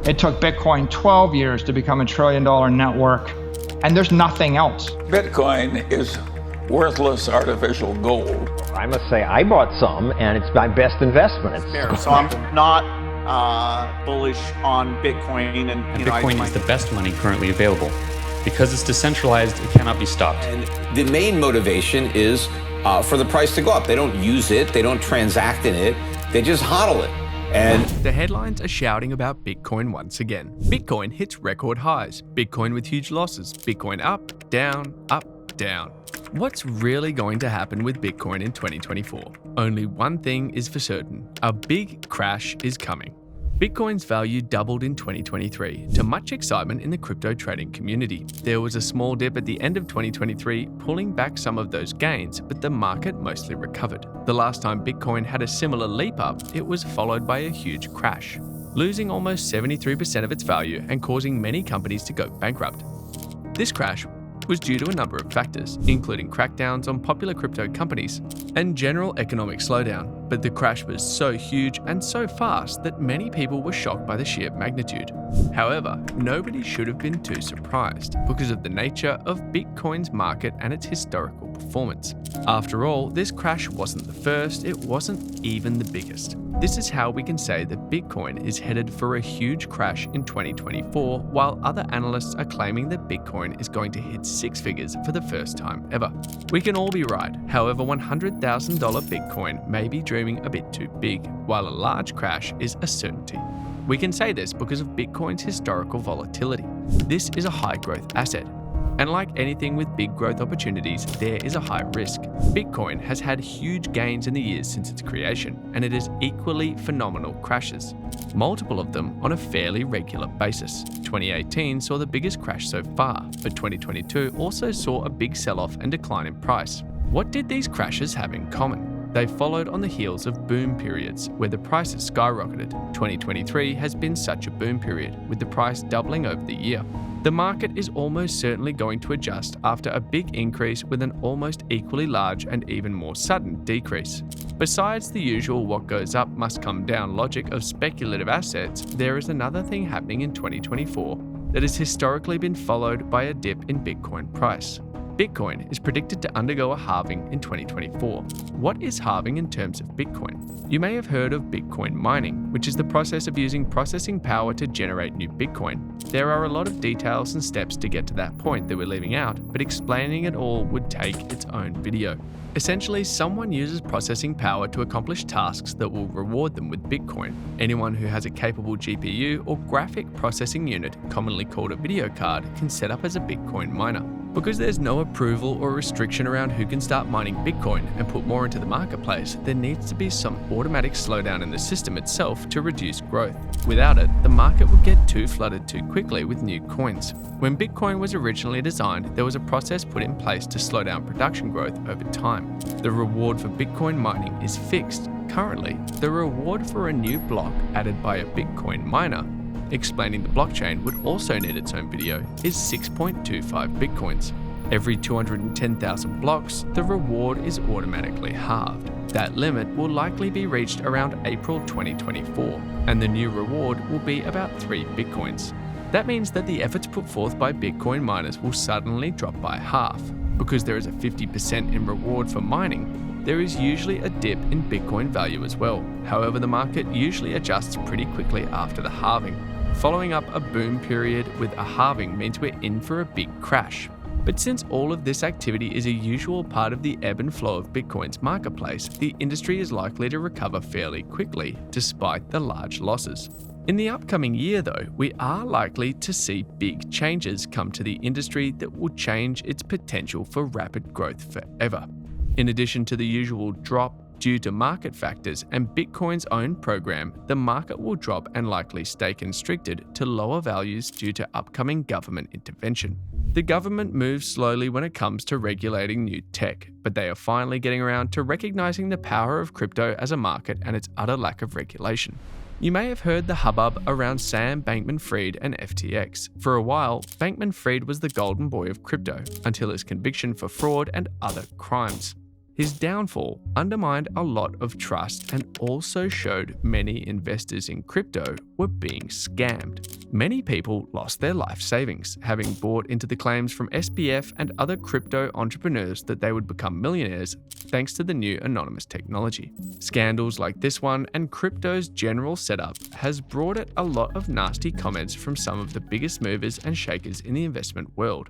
It took Bitcoin 12 years to become $1 trillion network, and there's nothing else. Bitcoin is worthless artificial gold. I must say I bought some, and it's my best investment. So I'm not bullish on Bitcoin, and Bitcoin is the best money currently available. Because it's decentralized, it cannot be stopped. And the main motivation is for the price to go up. They don't use it, they don't transact in it, they just hodl it. And the headlines are shouting about Bitcoin once again. Bitcoin hits record highs, Bitcoin with huge losses, Bitcoin up, down, up, down. What's really going to happen with Bitcoin in 2024? Only one thing is for certain: a big crash is coming. Bitcoin's value doubled in 2023 to much excitement in the crypto trading community. There was a small dip at the end of 2023, pulling back some of those gains, but the market mostly recovered. The last time Bitcoin had a similar leap up, it was followed by a huge crash, losing almost 73% of its value and causing many companies to go bankrupt. This crash was due to a number of factors, including crackdowns on popular crypto companies and general economic slowdown. But the crash was so huge and so fast that many people were shocked by the sheer magnitude. However, nobody should have been too surprised because of the nature of Bitcoin's market and its historical performance. After all, this crash wasn't the first, it wasn't even the biggest. This is how we can say that Bitcoin is headed for a huge crash in 2024, while other analysts are claiming that Bitcoin is going to hit six figures for the first time ever. We can all be right. However, $100,000 Bitcoin may be dreaming a bit too big, while a large crash is a certainty. We can say this because of Bitcoin's historical volatility. This is a high growth asset. And like anything with big growth opportunities, there is a high risk. Bitcoin has had huge gains in the years since its creation, and it has equally phenomenal crashes, multiple of them on a fairly regular basis. 2018 saw the biggest crash so far, but 2022 also saw a big sell-off and decline in price. What did these crashes have in common? They followed on the heels of boom periods where the prices skyrocketed. 2023 has been such a boom period, with the price doubling over the year. The market is almost certainly going to adjust after a big increase with an almost equally large and even more sudden decrease. Besides the usual what goes up must come down logic of speculative assets, there is another thing happening in 2024 that has historically been followed by a dip in Bitcoin price. Bitcoin is predicted to undergo a halving in 2024. What is halving in terms of Bitcoin? You may have heard of Bitcoin mining, which is the process of using processing power to generate new Bitcoin. There are a lot of details and steps to get to that point that we're leaving out, but explaining it all would take its own video. Essentially, someone uses processing power to accomplish tasks that will reward them with Bitcoin. Anyone who has a capable GPU or graphic processing unit, commonly called a video card, can set up as a Bitcoin miner. Because there's no approval or restriction around who can start mining Bitcoin and put more into the marketplace, there needs to be some automatic slowdown in the system itself to reduce growth. Without it, the market would get too flooded too quickly with new coins. When Bitcoin was originally designed, there was a process put in place to slow down production growth over time. The reward for Bitcoin mining is fixed. Currently, the reward for a new block added by a Bitcoin miner, explaining the blockchain would also need its own video, is 6.25 Bitcoins. Every 210,000 blocks, the reward is automatically halved. That limit will likely be reached around April 2024, and the new reward will be about 3 Bitcoins. That means that the efforts put forth by Bitcoin miners will suddenly drop by half. Because there is a 50% in reward for mining, there is usually a dip in Bitcoin value as well. However, the market usually adjusts pretty quickly after the halving. Following up a boom period with a halving means we're in for a big crash. But since all of this activity is a usual part of the ebb and flow of Bitcoin's marketplace, the industry is likely to recover fairly quickly, despite the large losses. In the upcoming year, though, we are likely to see big changes come to the industry that will change its potential for rapid growth forever. In addition to the usual drop due to market factors and Bitcoin's own program, the market will drop and likely stay constricted to lower values due to upcoming government intervention. The government moves slowly when it comes to regulating new tech, but they are finally getting around to recognizing the power of crypto as a market and its utter lack of regulation. You may have heard the hubbub around Sam Bankman-Fried and FTX. For a while, Bankman-Fried was the golden boy of crypto, until his conviction for fraud and other crimes. His downfall undermined a lot of trust and also showed many investors in crypto were being scammed. Many people lost their life savings, having bought into the claims from SBF and other crypto entrepreneurs that they would become millionaires thanks to the new anonymous technology. Scandals like this one and crypto's general setup has brought it a lot of nasty comments from some of the biggest movers and shakers in the investment world.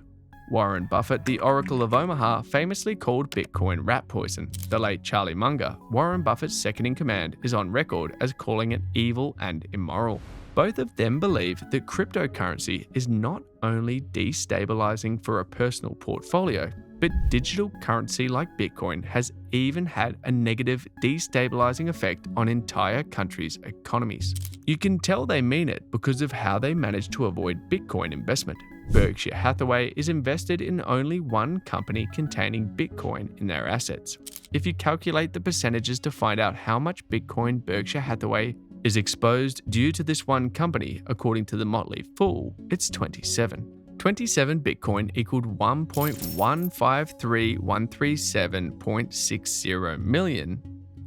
Warren Buffett, the Oracle of Omaha, famously called Bitcoin rat poison. The late Charlie Munger, Warren Buffett's second-in-command, is on record as calling it evil and immoral. Both of them believe that cryptocurrency is not only destabilizing for a personal portfolio, but digital currency like Bitcoin has even had a negative destabilizing effect on entire countries' economies. You can tell they mean it because of how they managed to avoid Bitcoin investment. Berkshire Hathaway is invested in only one company containing Bitcoin in their assets. If you calculate the percentages to find out how much Bitcoin Berkshire Hathaway is exposed due to this one company, according to the Motley Fool, it's 27. 27 Bitcoin equaled 1.153137.60 million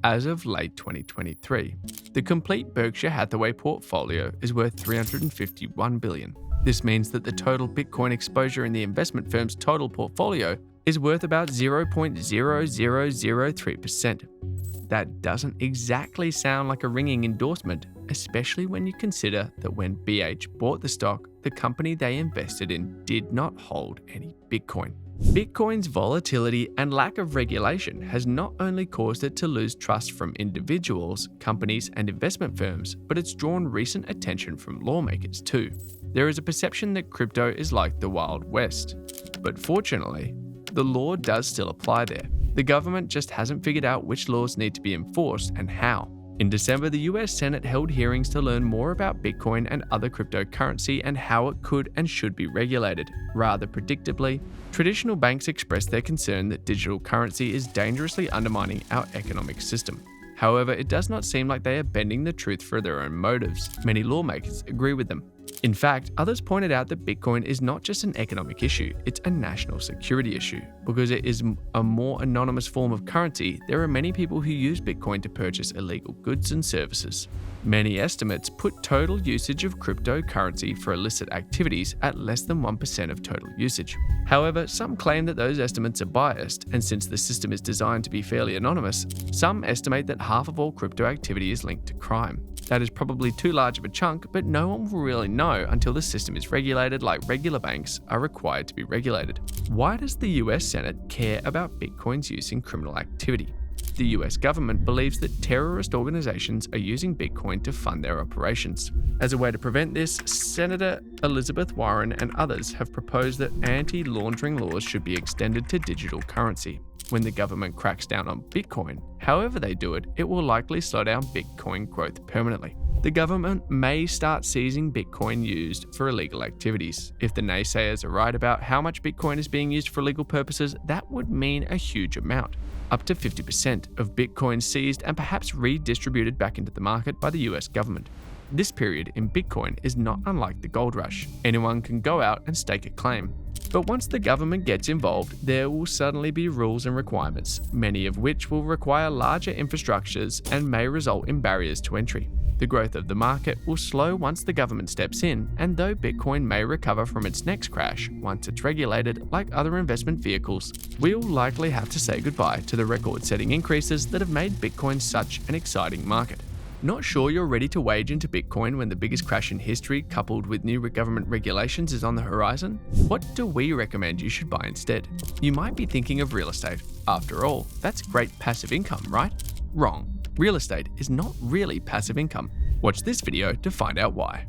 as of late 2023. The complete Berkshire Hathaway portfolio is worth $351 billion. This means that the total Bitcoin exposure in the investment firm's total portfolio is worth about 0.0003%. That doesn't exactly sound like a ringing endorsement, especially when you consider that when BH bought the stock, the company they invested in did not hold any Bitcoin. Bitcoin's volatility and lack of regulation has not only caused it to lose trust from individuals, companies, and investment firms, but it's drawn recent attention from lawmakers too. There is a perception that crypto is like the Wild West. But fortunately, the law does still apply there. The government just hasn't figured out which laws need to be enforced and how. In December, the US Senate held hearings to learn more about Bitcoin and other cryptocurrency and how it could and should be regulated. Rather predictably, traditional banks expressed their concern that digital currency is dangerously undermining our economic system. However, it does not seem like they are bending the truth for their own motives. Many lawmakers agree with them. In fact, others pointed out that Bitcoin is not just an economic issue, it's a national security issue. Because it is a more anonymous form of currency, there are many people who use Bitcoin to purchase illegal goods and services. Many estimates put total usage of cryptocurrency for illicit activities at less than 1% of total usage. However, some claim that those estimates are biased, and since the system is designed to be fairly anonymous, some estimate that half of all crypto activity is linked to crime. That is probably too large of a chunk, but no one will really know until the system is regulated like regular banks are required to be regulated. Why does the US Senate care about Bitcoin's use in criminal activity? The US government believes that terrorist organizations are using Bitcoin to fund their operations. As a way to prevent this, Senator Elizabeth Warren and others have proposed that anti-laundering laws should be extended to digital currency. When the government cracks down on Bitcoin, however they do it, it will likely slow down Bitcoin growth permanently. The government may start seizing Bitcoin used for illegal activities. If the naysayers are right about how much Bitcoin is being used for illegal purposes, that would mean a huge amount. Up to 50% of Bitcoin seized and perhaps redistributed back into the market by the US government. This period in Bitcoin is not unlike the gold rush. Anyone can go out and stake a claim. But once the government gets involved, there will suddenly be rules and requirements, many of which will require larger infrastructures and may result in barriers to entry. The growth of the market will slow once the government steps in, and though Bitcoin may recover from its next crash once it's regulated, like other investment vehicles, we'll likely have to say goodbye to the record-setting increases that have made Bitcoin such an exciting market. Not sure you're ready to wage into Bitcoin when the biggest crash in history, coupled with new government regulations, is on the horizon? What do we recommend you should buy instead? You might be thinking of real estate. After all, that's great passive income, right? Wrong. Real estate is not really passive income. Watch this video to find out why.